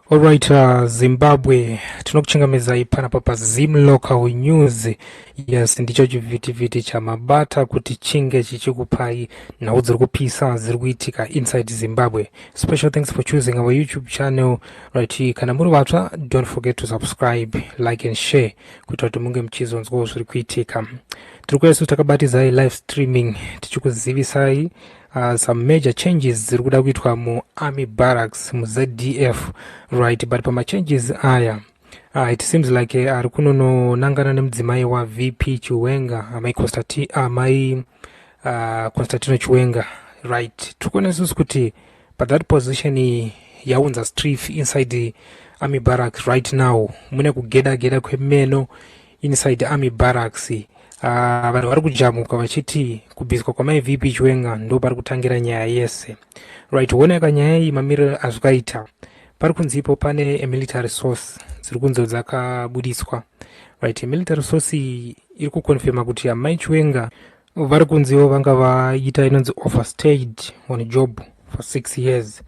Alright, Zimbabwe tinokuchingamizai panapa paZim-Local News. Yes, ndicho chivhitivhiti chamabata kuti chinge chichikupai nhau dziri kupisa dziri kuitika inside Zimbabwe. Special thanks for choosing our YouTube channel. Right, kana muri vatsva, don't forget to subscribe, like and share kuti kuti munge muchizonzwawo zviri kuitika. Tiri kuyesu takabatizai live streaming tichikuzivisai some major changes dziri kuda kuitwa mu-army barracks mu-ZANU-PF, right? But pama changes aya it seems like ari kunononangana nemudzimai wa-VP Chiwenga, amai Constantino Chiwenga, right? Tikuona isusu kuti that position yaunza strife inside the army barracks right now. Mune kugeda kwemeno inside army barracks. Vanhu vari kujamuka vachiti kubviswa kwamai-VP Chiwenga ndo pari kutangira nyaya yese, right? Huoneka nyaya iyi mamiriro azvakaita, pari kunzipo pane a-military source dziri kunzo dzakabudiswa, right? Military source iri kukonfirma kuti amai Chiwenga vari kunzivo vanga vaita inonzi overstayed on job for 6 years.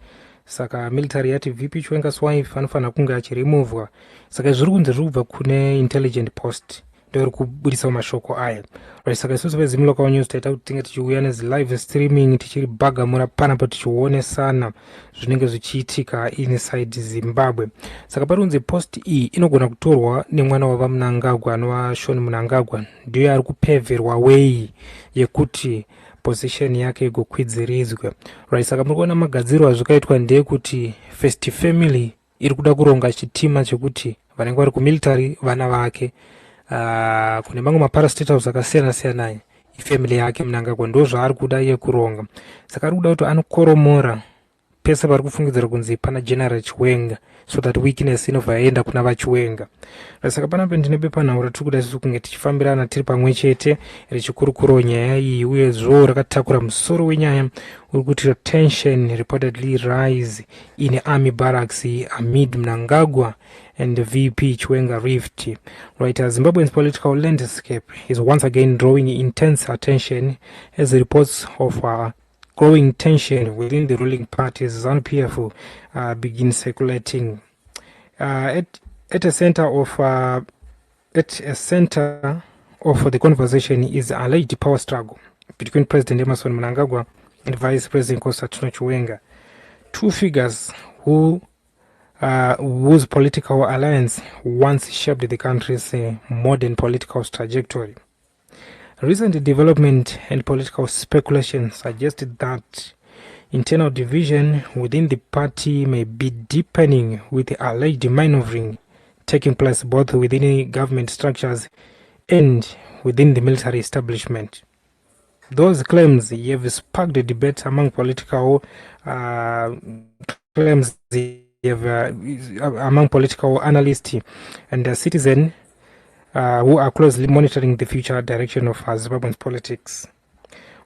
Saka military yati VP Chiwenga's wife anofanira kunge achiremovwa. Saka zviri kunze zviri kubva kune intelligent post ndori kubudisa mashoko aya, right? Saka isusu veZim-Local News taita kuti tinge tichiuya live streaming tichiribhagamura panapa tichionesana zvinenge zvichiitika inside Zimbabwe. Saka pari kunzi post iyi inogona kutorwa nemwana wava Mnangagwa anova Shoni Mnangagwa, ndiye ari kupevherwa way yekuti position yake igokwidziridzwe, right? Saka muri kuona magadziro azvakaitwa ndeyekuti first family iri kuda kuronga chitima chekuti vanenge vari kumilitary vana vake, kune mamwe maparastatals akasiyana-siyana ifamily yake Mnangagwa ndo zvaari kuda iye kuronga. Saka ari kuda kuti anokoromora pese pari kufungidzira kunzi pana General Chiwenga, so that weakness inobva yaenda kuna vaChiwenga. Saka panapa ndine bepanhau ratiri kuda isusu kunge tichifambirana tiri pamwe chete richikurukurawo nyaya iyi, uye zvo rakatakura musoro wenyaya uri kuti tension reportedly rise in army barracks amid Mnangagwa and the VP Chiwenga rift, right? Zimbabwe's political landscape is once again drawing intense attention as reports of growing tension within the ruling parties ZANU-PF begin circulating. At a center of the conversation is alleged power struggle between President Emmerson Mnangagwa and Vice President Constantino Chiwenga, two figures whose political alliance once shaped the country's modern political trajectory. Recent development and political speculation suggested that internal division within the party may be deepening, with the alleged maneuvering taking place both within government structures and within the military establishment. Those claims have sparked a debate among political analysts and citizens who are closely monitoring the future direction of Zimbabwe's politics.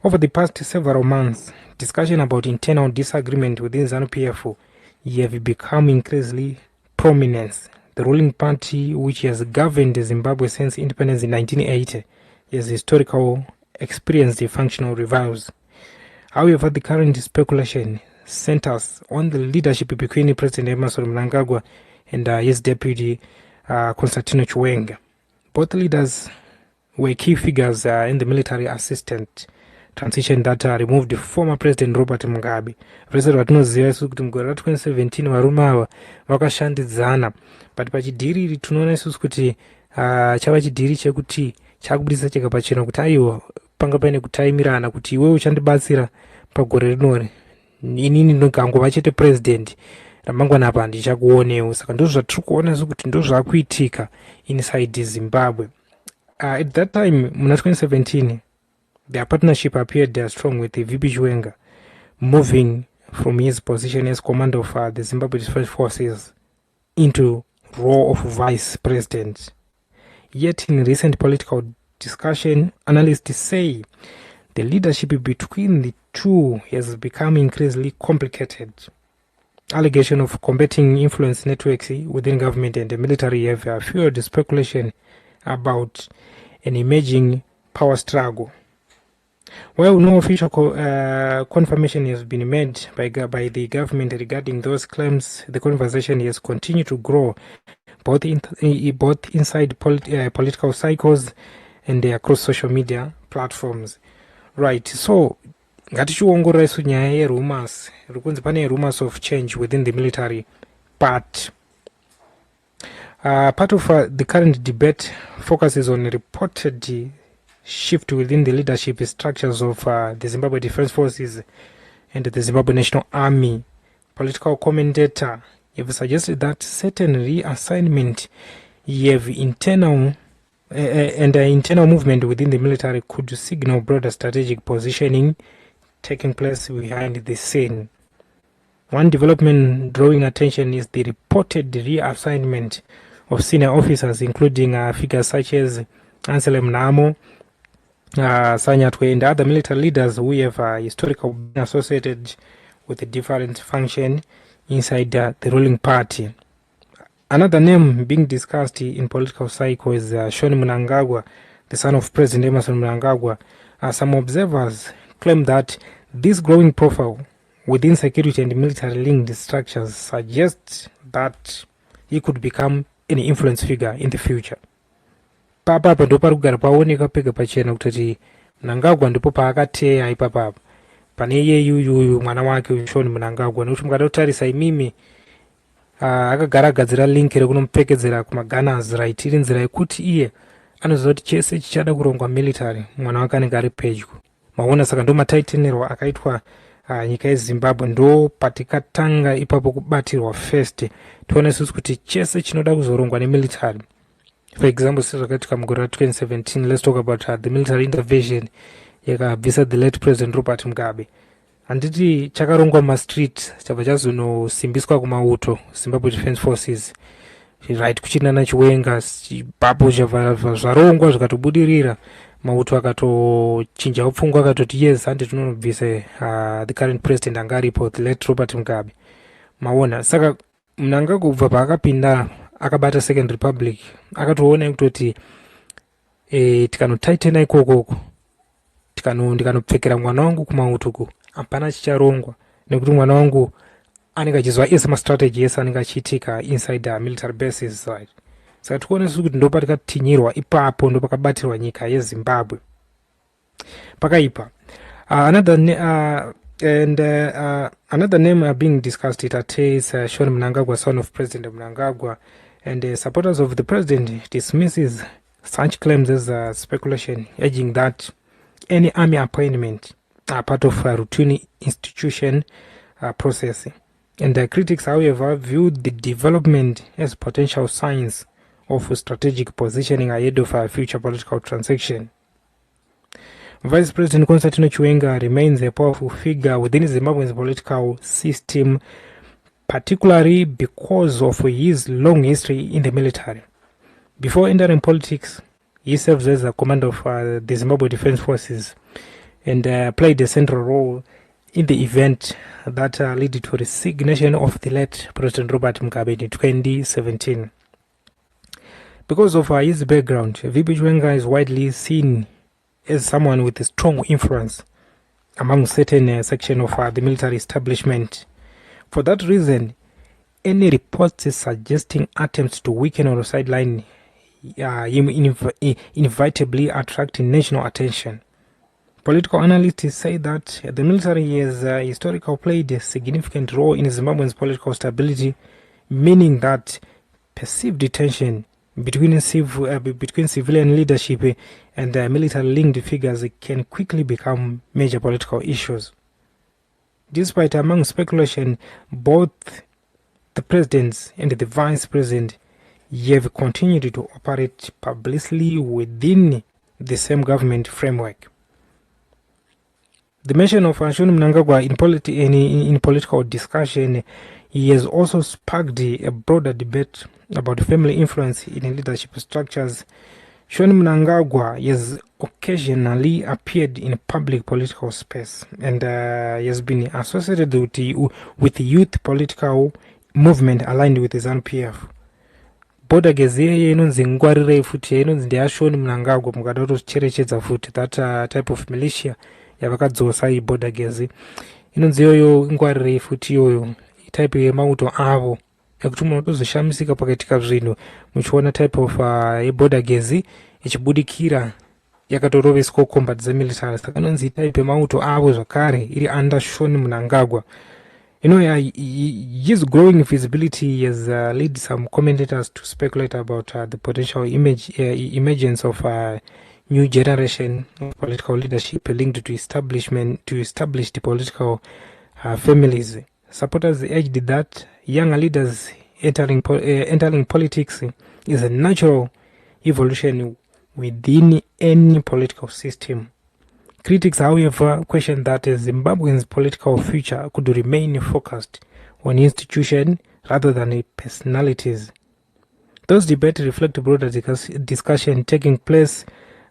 Over the past several months, discussion about internal disagreement within ZANU-PF have become increasingly prominent. The ruling party, which has governed Zimbabwe since independence in 1980, has historically experienced functional revivals. However, the current speculation centers on the leadership between President Emmerson Mnangagwa and his deputy Constantino Chiwenga. Both leaders were key figures in the military assistant transition that removed former President Robert Mugabe. President vatinoziva isusu kuti mugore ra2017 varume ava vakashandidzana, but pachidhiri tinoona isusu kuti chava chidhiri chekuti chakubudisa chega pachena kuti aiwa panga paine kutaimirana kuti iwe uchandibatsira pagore rinori, inini ndingangova chete president, ramangwana apa handichakuonewo. Saka ndo zvatiri kuona isusu kuti ndo zvakuitika inside Zimbabwe. At that time, muna 2017, their partnership appeared strong, with the VP Chiwenga moving from his position as commander of the Zimbabwe Defense Forces into role of vice president. Yet in recent political discussion, analysts say the leadership between the two has become increasingly complicated. Allegation of combating influence networks within government and the military have fueled speculation about an emerging power struggle. Well, no official confirmation has been made by the government regarding those claims. The conversation has continued to grow, both inside political cycles and across social media platforms. Right. So, ngatichiongororaiso nyaya yerumors. Rikunzi pane rumors of change within the military, but part of the current debate focuses on reported shift within the leadership structures of the Zimbabwe Defense Forces and the Zimbabwe National Army. Political commentator have suggested that certain reassignment have internal internal movement within the military could signal broader strategic positioning taking place behind the scene. One development drawing attention is the reported reassignment of senior officers, including figures such as Ansel Mnamo, Sanyatwe, and other military leaders who have historically been associated with a different function inside the ruling party. Another name being discussed in political cycle is Mnangagwa, the son of President Emerson Mnangagwa. Some observers claim that this growing profile within security and military-linked structures suggests that he could become an influence figure in the future. Papa ndo parikugara paoneka pega pachena kuti Mnangagwa ndipo paakateya ipapapa pane iyeyuyu mwana wake Shoni Mnangagwa, nekuti mukatotarisa imimi akagara agadzira link rekunomupfekedzera kumaganas right, iri nzira yekuti iye anoziva kuti chese chichada kurongwa military mwana wake anenge ari pedyo. Maona saka ndo mataitenero akaitwa nyika yeZimbabwe, ndo patikatanga ipapo kubatirwa first tione isusu kuti chese chinoda kuzorongwa nemilitary. For example, sezvakaitika mugore ra2017, let's talk about the military intervention yakabvisa the late President Robert Mugabe. Handiti chakarongwa mastreet chabva chazonosimbiswa kumauto Zimbabwe Defense Forces, right, kuchinana Chiwenga ipapo zvarongwa zvikatobudirira mauto akatochinja upfungwa akatoti yes handi tinonobvise the current president anga aripo, the late Robert Mugabe. Maona saka Mnangagwa kubva paakapinda akabata Second Republic akatoona kutoti tikanotaitena ikokoko ndikanopfekera mwana wangu kumautuku hapana chicharongwa, nekuti mwana wangu anenge achizwa ese mastrategy yese anenge achiitika inside military bases, right. Saka tikuona isusu kuti ndo patikatinyirwa ipapo ndo pakabatirwa nyika yeZimbabwe pakaipa. Another name being discussed today is Shoni Mnangagwa, son of President Mnangagwa, and supporters of the president dismisses such claims as speculation, urging that any army appointment are part of a routine institution process. And critics, however, viewed the development as potential signs of strategic positioning ahead of a future political transaction. Vice President Constantino Chiwenga remains a powerful figure within Zimbabwe's political system, particularly because of his long history in the military. Before entering politics, he served as a commander of the Zimbabwe Defense Forces and played a central role in the event that led to the resignation of the late President Robert Mugabe in 2017. Because of his background, VP Chiwenga is widely seen as someone with a strong influence among certain section of the military establishment. For that reason, any reports suggesting attempts to weaken or sideline him inevitably attract national attention. Political analysts say that the military has historically played a significant role in Zimbabwe's political stability, meaning that perceived tension between civilian leadership and military-linked figures can quickly become major political issues. Despite among speculation, both the presidents and the vice president have continued to operate publicly within the same government framework. The mention of Shoni Mnangagwa in political discussion has also sparked a broader debate about family influence in leadership structures. Shoni Mnangagwa has occasionally appeared in public political space and has been associated with the youth political movement aligned with the ZANU-PF. Boda gezeye inonzi ngwarire futi inonzi ndi Shoni Mnangagwa mukada kutocherechedza futi that type of militia yavakadzosa iborder gezi inonzi iyoyo ingwarire futi iyoyo type yemauto avo ekuti munotozoshamisika pakaitika zvinhu muchiona type of yeborder gezi ichibudikira yakatoroveswa combat dzemilitary saka inonzi type yemauto avo zvakare iri under Shoni Mnangagwa. His growing visibility has led some commentators to speculate about the potential emergence of new generation of political leadership linked to established political families. Supporters urged that younger leaders entering politics is a natural evolution within any political system. Critics, however, question that Zimbabwe's political future could remain focused on institutions rather than personalities. Those debates reflect a broader discussion taking place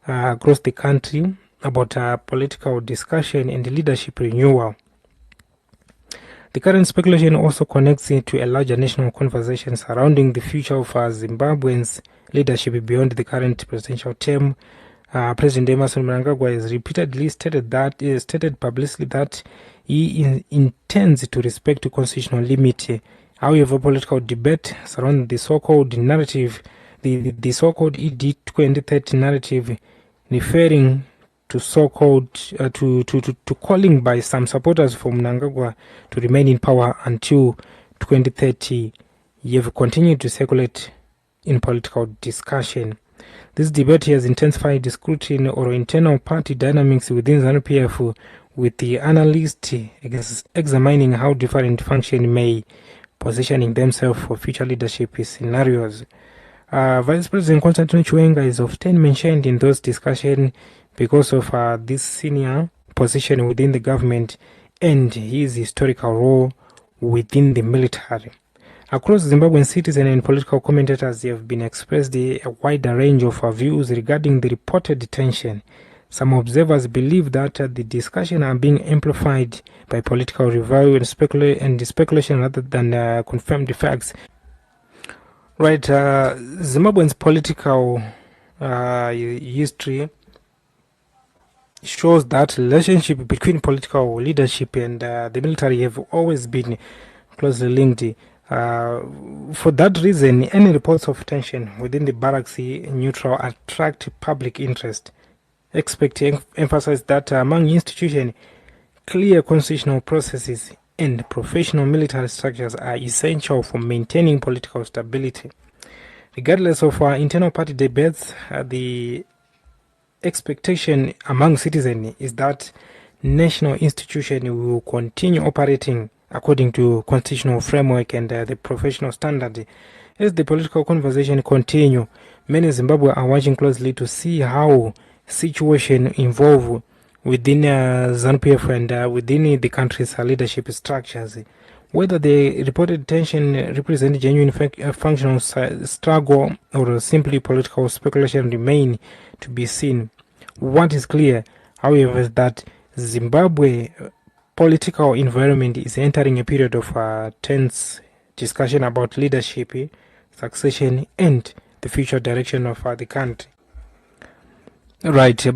across the country about political discussion and leadership renewal. The current speculation also connects it to a larger national conversation surrounding the future of Zimbabweans leadership beyond the current presidential term. President Emmerson Mnangagwa has repeatedly stated publicly that he intends to respect the constitutional limit. However, political debate surrounding the so-called narrative, the so-called ED 2030 narrative, referring to so-called to calling by some supporters for Mnangagwa to remain in power until 2030, have continued to circulate in political discussion. This debate has intensified the scrutiny or internal party dynamics within ZANU-PF, with the analysts examining how different factions may positioning themselves for future leadership scenarios. Vice President Constantine Chiwenga is often mentioned in those discussions because of this senior position within the government and his historical role within the military. Across Zimbabwean citizens and political commentators have been expressed a wider range of views regarding the reported tension. Some observers believe that the discussion are being amplified by political review and speculation rather than confirmed facts. Right, Zimbabwean's political history shows that relationship between political leadership and the military have always been closely linked. For that reason, any reports of tension within the Barracks neutral attract public interest. Experts emphasize that among institutions, clear constitutional processes and professional military structures are essential for maintaining political stability. Regardless of internal party debates, the expectation among citizens is that national institutions will continue operating according to constitutional framework and the professional standard. As the political conversation continue, many Zimbabwe are watching closely to see how situation evolve within ZANU-PF and within the country's leadership structures. Whether the reported tension represent genuine functional struggle or simply political speculation remain to be seen. What is clear, however, is that Zimbabwe political environment is entering a period of tense discussion about leadership, succession, and the future direction of the country. Right.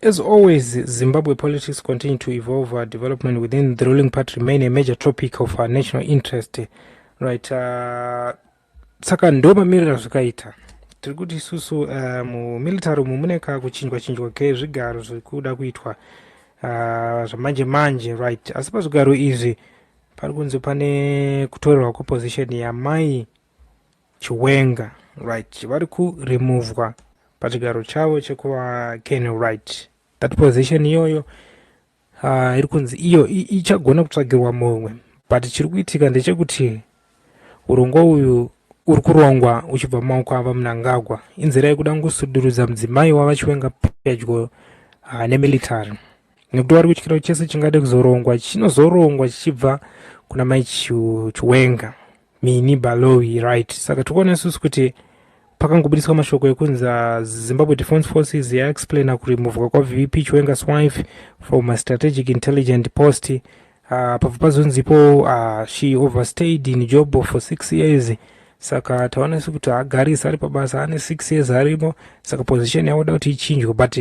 As always, Zimbabwe politics continue to evolve. Development within the ruling party remain a major topic of national interest. Right. Saka ndo mamirira zvakaita tiri kuti isusu mu military muneka kuchinjwa kezvigaro zvikuda kuitwa zvamanje manje, right. Asi pazvigaro izvi pari kunzi pane kutorerwa position yamai Chiwenga, right. Vari kuremovwa pachigaro chavo chekuva Ken, right. That position iyoyo iri kunzi iyo ichagona kutsvagirwa mumwe, but chiri kuitika ndechekuti urongwa uyu uri kurongwa uchibva mumaoko ava Mnangagwa. Inzira yekuda kungosudurudza mudzimai wava Chiwenga pedyo nemilitary, nekuti vari kutyira chese chingade kuzorongwa chinozorongwa chichibva kuna mai Chiwenga, mini Balowi, right. Saka tikuona isusu kuti pakangobudiswa mashoko ekunzi Zimbabwe Defense Forces yaexplaina kuremovwa kwaVP Chiwenga's wife from a strategic intelligent post. Pabva pazonzipo she overstayed in job for 6 years. Saka taona isusu kuti agarisa ari pabasa ane 6 years arimo, saka position yaoda kuti ichinjwe, but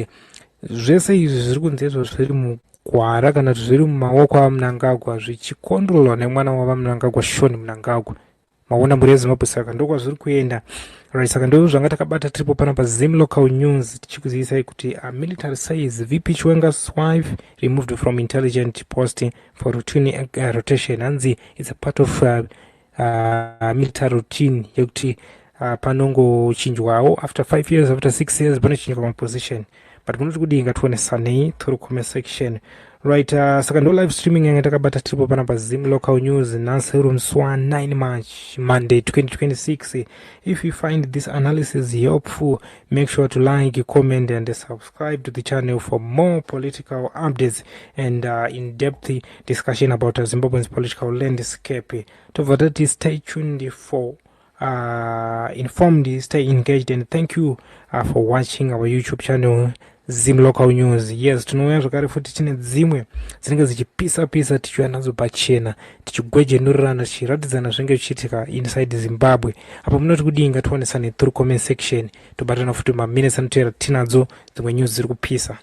zvese izvi zviri kunzezva zviri mugwara kana kuti zviri mumaoko aMnangagwa zvichikondrolwa nemwana wavaMnangagwa Shoni Mnangagwa. Maona muri yeZimbabwe saka ndokwa zviri kuenda. Right, saka ndo zvanga takabata tiripo pana paZim Local News tichikuzivisai kuti military says VP Chiwenga's wife removed from intelligent posting for routine rotation. Hanzi it's a part of military routine yekuti panongochinjwawo after 5 years, after 6 years panochinjwa position. But munoti kudi ingatonesanei through comment section. Right, saka ndo live streaming yanga takabata tiripo pana paZim Local News nansi rumswa 9 March Monday 2026. If you find this analysis helpful, make sure to like, comment and subscribe to the channel for more political updates and in-depth discussion about Zimbabwe's political landscape. To stay tuned for informed, stay engaged, and thank you for watching our YouTube channel Zim Local News. Yes, tunouya zvakare futi tine dzimwe dzinenge dzichipisa tichiuya nadzo pachena tichigwejenurirana tichiratidzana zvinenge zvichiitika inside Zimbabwe. Apa munoti kudii ngatiwanisane through comment section tobatana futi maminutes anoteera tinadzo dzimwe news dziri kupisa.